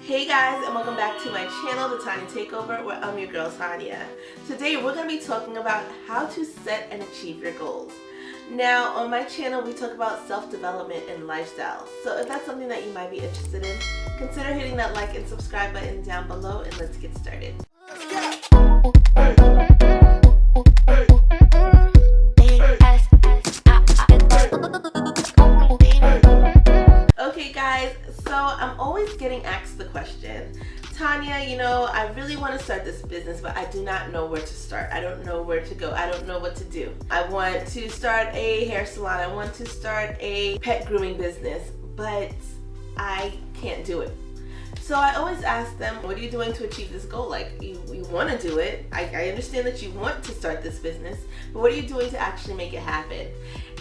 Hey guys, and welcome back to my channel, the Tanya Takeover, where I'm your girl Tanya. Today we're going to be talking about how to set and achieve your goals. Now on my channel we talk about self-development and lifestyle, so if that's something that you might be interested in, consider hitting that like and subscribe button down below and let's get started. Okay guys, so I'm always getting asked the question, Tanya, I really want to start this business, but I do not know where to start. I don't know where to go. I don't know what to do. I want to start a hair salon. I want to start a pet grooming business, but I can't do it. So I always ask them, what are you doing to achieve this goal? Like, you want to do it. I understand that you want to start this business, but what are you doing to actually make it happen?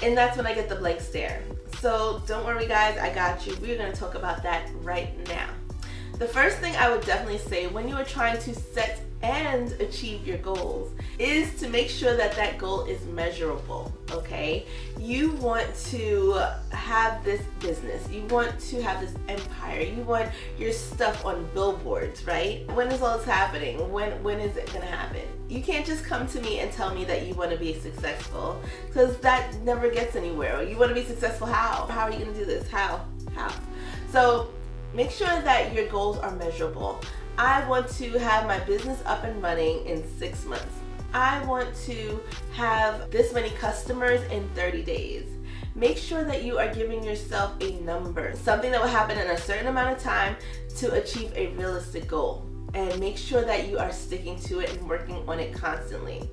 And that's when I get the blank stare. So don't worry guys, I got you. We're going to talk about that right now. The first thing I would definitely say when you are trying to set and achieve your goals is to make sure that that goal is measurable, okay? You want to have this business, you want to have this empire, you want your stuff on billboards, right? When is all this happening? When is it gonna happen? You can't just come to me and tell me that you want to be successful, because that never gets anywhere. You want to be successful how? How are you gonna do this? How? So make sure that your goals are measurable. I want to have my business up and running in 6 months. I want to have this many customers in 30 days. Make sure that you are giving yourself a number, something that will happen in a certain amount of time to achieve a realistic goal. And make sure that you are sticking to it and working on it constantly.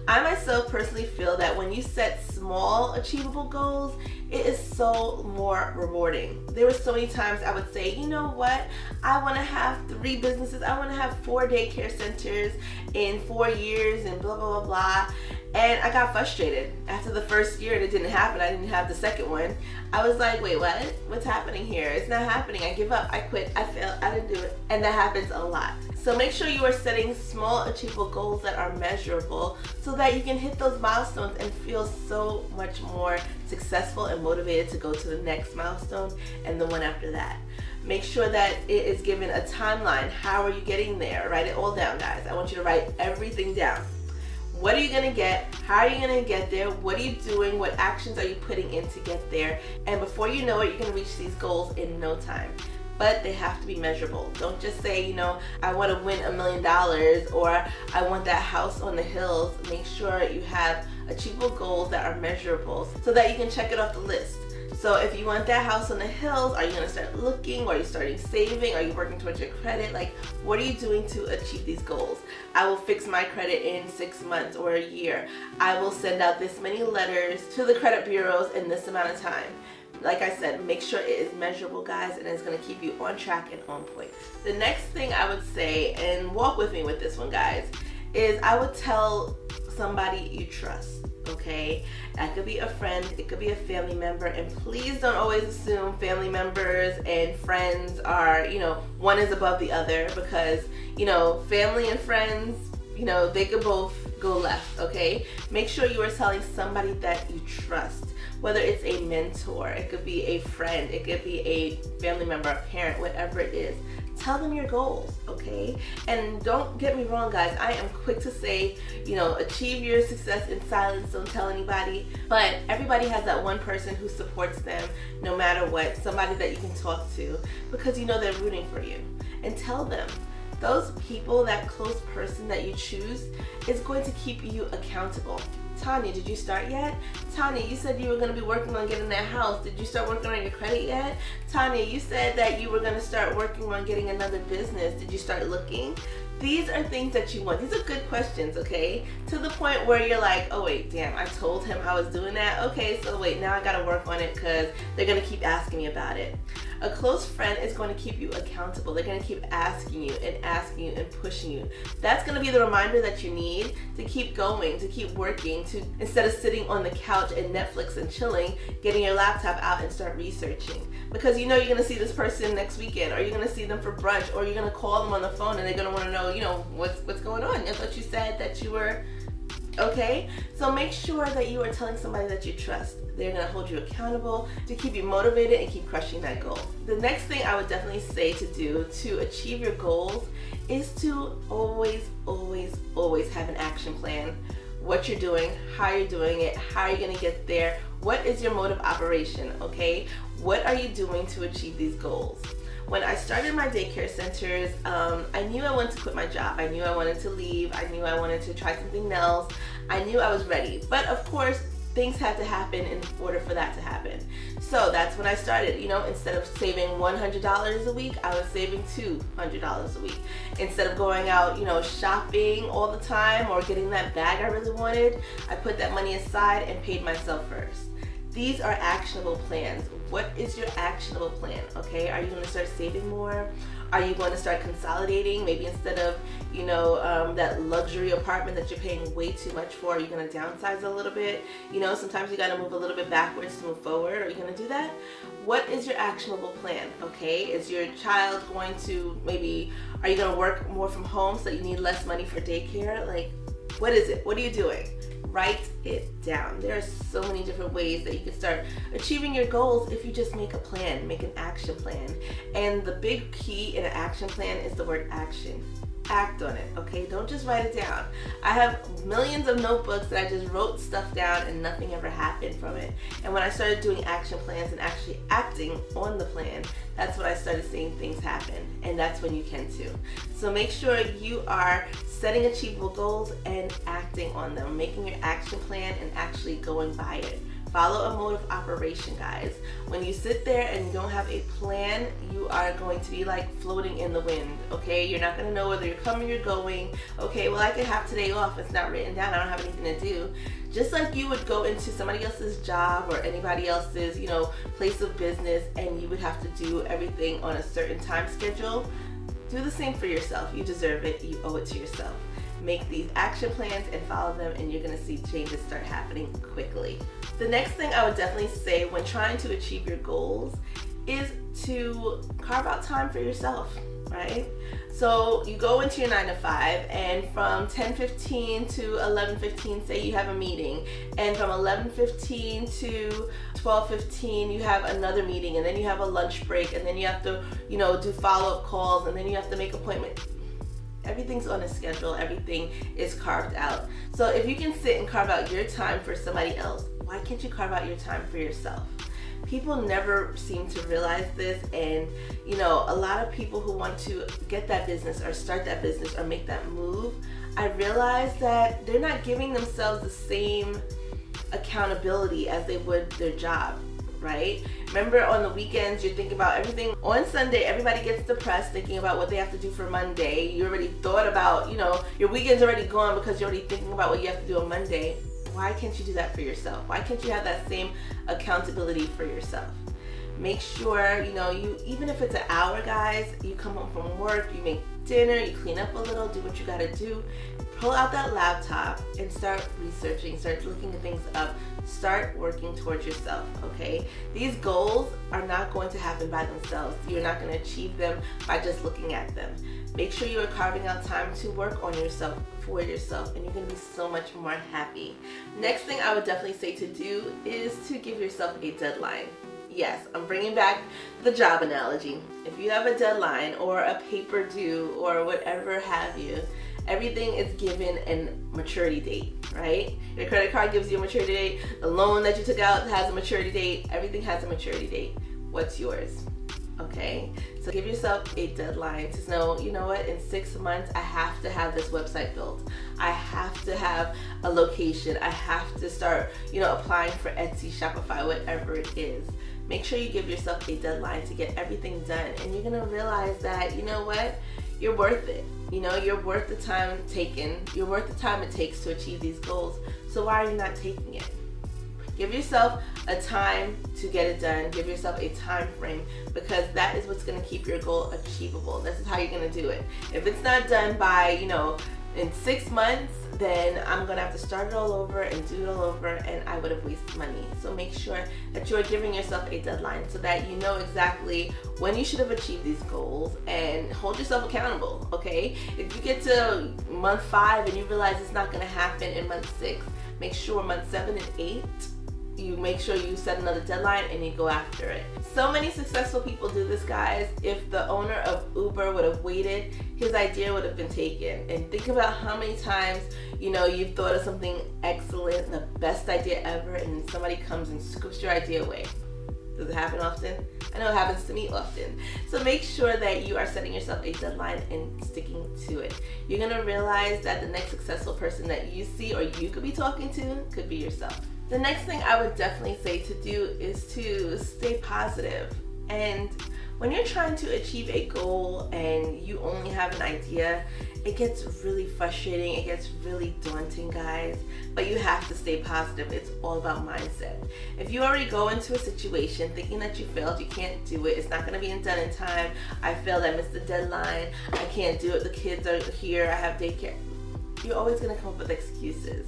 I myself personally feel that when you set small achievable goals, it is so more rewarding. There were so many times I would say, you know what, I want to have 3 businesses, I want to have 4 daycare centers in 4 years and blah blah blah blah, and I got frustrated. After the first year and it didn't happen, I didn't have the second one, I was like, wait, what? What's happening here? It's not happening. I give up, I quit, I failed, I didn't do it. And that happens a lot. So make sure you are setting small achievable goals that are measurable so that you can hit those milestones and feel so much more successful and motivated to go to the next milestone and the one after that. Make sure that it is given a timeline. How are you getting there? Write it all down, guys. I want you to write everything down. What are you going to get? How are you going to get there? What are you doing? What actions are you putting in to get there? And before you know it, you're going to reach these goals in no time. But they have to be measurable. Don't just say, I want to win $1 million or I want that house on the hills. Make sure you have achievable goals that are measurable so that you can check it off the list. So if you want that house on the hills, are you going to start looking? Or are you starting saving? Are you working towards your credit? Like, what are you doing to achieve these goals? I will fix my credit in 6 months or a year. I will send out this many letters to the credit bureaus in this amount of time. Like I said, make sure it is measurable, guys, and it's going to keep you on track and on point. The next thing I would say, and walk with me with this one, guys, is I would tell somebody you trust, okay? That could be a friend, it could be a family member, and please don't always assume family members and friends are, one is above the other, because, family and friends, they could both go left, okay? Make sure you are telling somebody that you trust. Whether it's a mentor, it could be a friend, it could be a family member, a parent, whatever it is. Tell them your goals, okay? And don't get me wrong, guys. I am quick to say, achieve your success in silence, don't tell anybody. But everybody has that one person who supports them no matter what, somebody that you can talk to because they're rooting for you. And tell them. Those people, that close person that you choose is going to keep you accountable. Tanya, did you start yet? Tanya, you said you were going to be working on getting that house. Did you start working on your credit yet? Tanya, you said that you were going to start working on getting another business. Did you start looking? These are things that you want. These are good questions, okay? To the point where you're like, oh wait, damn, I told him I was doing that. Okay, so wait, now I gotta work on it because they're gonna keep asking me about it. A close friend is going to keep you accountable. They're going to keep asking you and pushing you. That's going to be the reminder that you need to keep going, to keep working, to instead of sitting on the couch and Netflix and chilling, getting your laptop out and start researching. Because you're going to see this person next weekend, or you're going to see them for brunch, or you're going to call them on the phone and they're going to want to know, what's going on. I thought you said that you were Okay, so make sure that you are telling somebody that you trust. They're going to hold you accountable to keep you motivated and keep crushing that goal. The next thing I would definitely say to do to achieve your goals is to always have an action plan. What you're doing, how you're doing it, how you're going to get there, what is your mode of operation, okay? What are you doing to achieve these goals? When I started my daycare centers, I knew I wanted to quit my job. I knew I wanted to leave. I knew I wanted to try something else. I knew I was ready. But of course, things had to happen in order for that to happen. So that's when I started. You know, instead of saving $100 a week, I was saving $200 a week. Instead of going out, you know, shopping all the time or getting that bag I really wanted, I put that money aside and paid myself first. These are actionable plans. What is your actionable plan? Okay, are you going to start saving more? Are you going to start consolidating? Maybe instead of, you know, that luxury apartment that you're paying way too much for, are you going to downsize a little bit? You know, sometimes you got to move a little bit backwards to move forward. Are you going to do that? What is your actionable plan? Okay, is your child going to maybe, are you going to work more from home so that you need less money for daycare? Like, what is it? What are you doing? Write it down. There are so many different ways that you can start achieving your goals if you just make a plan, make an action plan. And the big key in an action plan is the word action. Act on it, okay? Don't just write it down. I have millions of notebooks that I just wrote stuff down and nothing ever happened from it. And when I started doing action plans and actually acting on the plan, that's when I started seeing things happen. And that's when you can too. So make sure you are setting achievable goals and acting on them, making your action plan and actually going by it. Follow a mode of operation, guys. When you sit there and you don't have a plan, you are going to be like floating in the wind, okay? You're not going to know whether you're coming or going. Okay, well, I could have today off. It's not written down. I don't have anything to do. Just like you would go into somebody else's job or anybody else's, you know, place of business, and you would have to do everything on a certain time schedule. Do the same for yourself. You deserve it. You owe it to yourself. Make these action plans and follow them, and you're going to see changes start happening quickly. The next thing I would definitely say when trying to achieve your goals is to carve out time for yourself, right? So you go into your 9 to 5, and from 10:15 to 11:15, say you have a meeting, and from 11:15 to 12:15 you have another meeting, and then you have a lunch break, and then you have to, you know, do follow-up calls, and then you have to make appointments. Everything's on a schedule. Everything is carved out. So if you can sit and carve out your time for somebody else, why can't you carve out your time for yourself? People never seem to realize this, and you know, a lot of people who want to get that business or start that business or make that move, I realize that they're not giving themselves the same accountability as they would their job. Right? Remember, on the weekends, you're thinking about everything. On Sunday, everybody gets depressed thinking about what they have to do for Monday. You already thought about, you know, your weekend's already gone because you're already thinking about what you have to do on Monday. Why can't you do that for yourself? Why can't you have that same accountability for yourself? Make sure, you know, you, even if it's an hour, guys, you come home from work, you make dinner, you clean up a little, do what you gotta do. Pull out that laptop and start researching, start looking at things up, start working towards yourself, okay? These goals are not going to happen by themselves. You're not going to achieve them by just looking at them. Make sure you are carving out time to work on yourself, for yourself, and you're going to be so much more happy. Next thing I would definitely say to do is to give yourself a deadline. Yes, I'm bringing back the job analogy. If you have a deadline or a paper due or whatever have you, everything is given a maturity date, right? Your credit card gives you a maturity date. The loan that you took out has a maturity date. Everything has a maturity date. What's yours? Okay? So give yourself a deadline to know, you know what, in 6 months, I have to have this website built. I have to have a location. I have to start, you know, applying for Etsy, Shopify, whatever it is. Make sure you give yourself a deadline to get everything done. And you're going to realize that, you know what, you're worth it. You know, you're worth the time taken. You're worth the time it takes to achieve these goals. So why are you not taking it? Give yourself a time to get it done. Give yourself a time frame, because that is what's going to keep your goal achievable. This is how you're going to do it. If it's not done by, you know, in 6 months, then I'm gonna have to start it all over and do it all over, and I would have wasted money. So make sure that you are giving yourself a deadline so that you know exactly when you should have achieved these goals, and hold yourself accountable, okay? If you get to month 5 and you realize it's not gonna happen in month 6, make sure month 7 and 8, you make sure you set another deadline and you go after it. So many successful people do this, guys. If the owner of Uber would have waited, his idea would have been taken. And think about how many times, you know, you've thought of something excellent, the best idea ever, and then somebody comes and scoops your idea away. Does it happen often? I know it happens to me often. So make sure that you are setting yourself a deadline and sticking to it. You're gonna realize that the next successful person that you see or you could be talking to could be yourself. The next thing I would definitely say to do is to stay positive. And when you're trying to achieve a goal and you only have an idea, it gets really frustrating, it gets really daunting, guys. But you have to stay positive. It's all about mindset. If you already go into a situation thinking that you failed, you can't do it, it's not gonna be done in time, I failed, I missed the deadline, I can't do it, the kids are here, I have daycare, you're always gonna come up with excuses.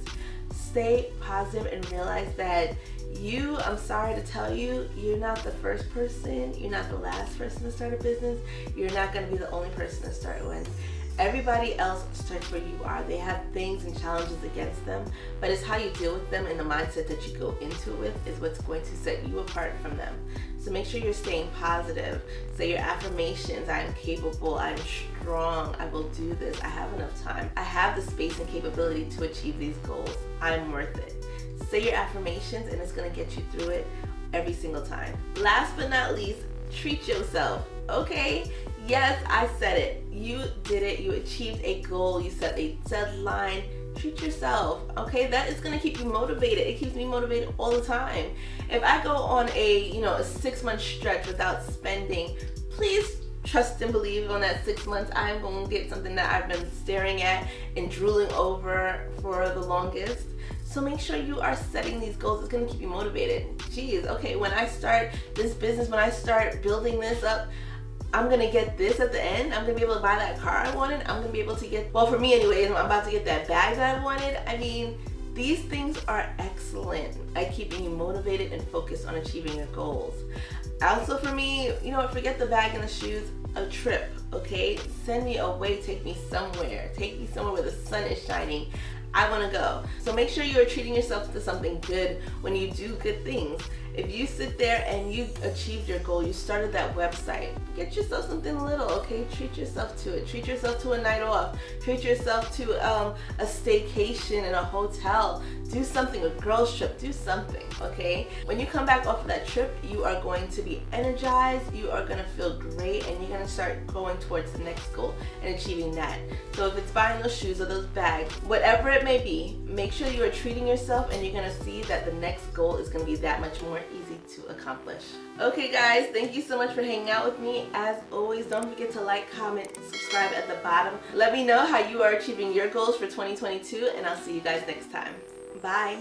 Stay positive and realize that I'm sorry to tell you, you're not the first person, you're not the last person to start a business, you're not going to be the only person to start one. Everybody else starts where you are. They have things and challenges against them, but it's how you deal with them and the mindset that you go into it with is what's going to set you apart from them. So make sure you're staying positive. Say your affirmations: I am capable, I am strong, I will do this, I have enough time, I have the space and capability to achieve these goals, I'm worth it. Say your affirmations and it's going to get you through it every single time. Last but not least, treat yourself, okay? Yes, I said it. You did it. You achieved a goal. You set a deadline. Treat yourself, okay? That is going to keep you motivated. It keeps me motivated all the time. If I go on a 6-month stretch without spending, please trust and believe on that 6 months I'm going to get something that I've been staring at and drooling over for the longest. So make sure you are setting these goals. It's going to keep you motivated. Geez, okay, when I start this business, when I start building this up, I'm going to get this at the end. I'm going to be able to buy that car I wanted. I'm going to be able to get, well, for me anyways, I'm about to get that bag that I wanted. I mean, these things are excellent at keeping you motivated and focused on achieving your goals. Also for me, forget the bag and the shoes, a trip, okay? Send me away, take me somewhere. Take me somewhere where the sun is shining. I want to go. So make sure you are treating yourself to something good when you do good things. If you sit there and you achieved your goal, you started that website, get yourself something little, okay? Treat yourself to it. Treat yourself to a night off. Treat yourself to a staycation in a hotel. Do something, a girls trip, do something, okay? When you come back off of that trip, you are going to be energized, you are going to feel great, and you're going to start going towards the next goal and achieving that. So if it's buying those shoes or those bags, whatever it may be, make sure you are treating yourself, and you're going to see that the next goal is going to be that much more easy to accomplish. Okay guys, thank you so much for hanging out with me. As always, don't forget to like, comment, subscribe at the bottom. Let me know how you are achieving your goals for 2022, and I'll see you guys next time. Bye.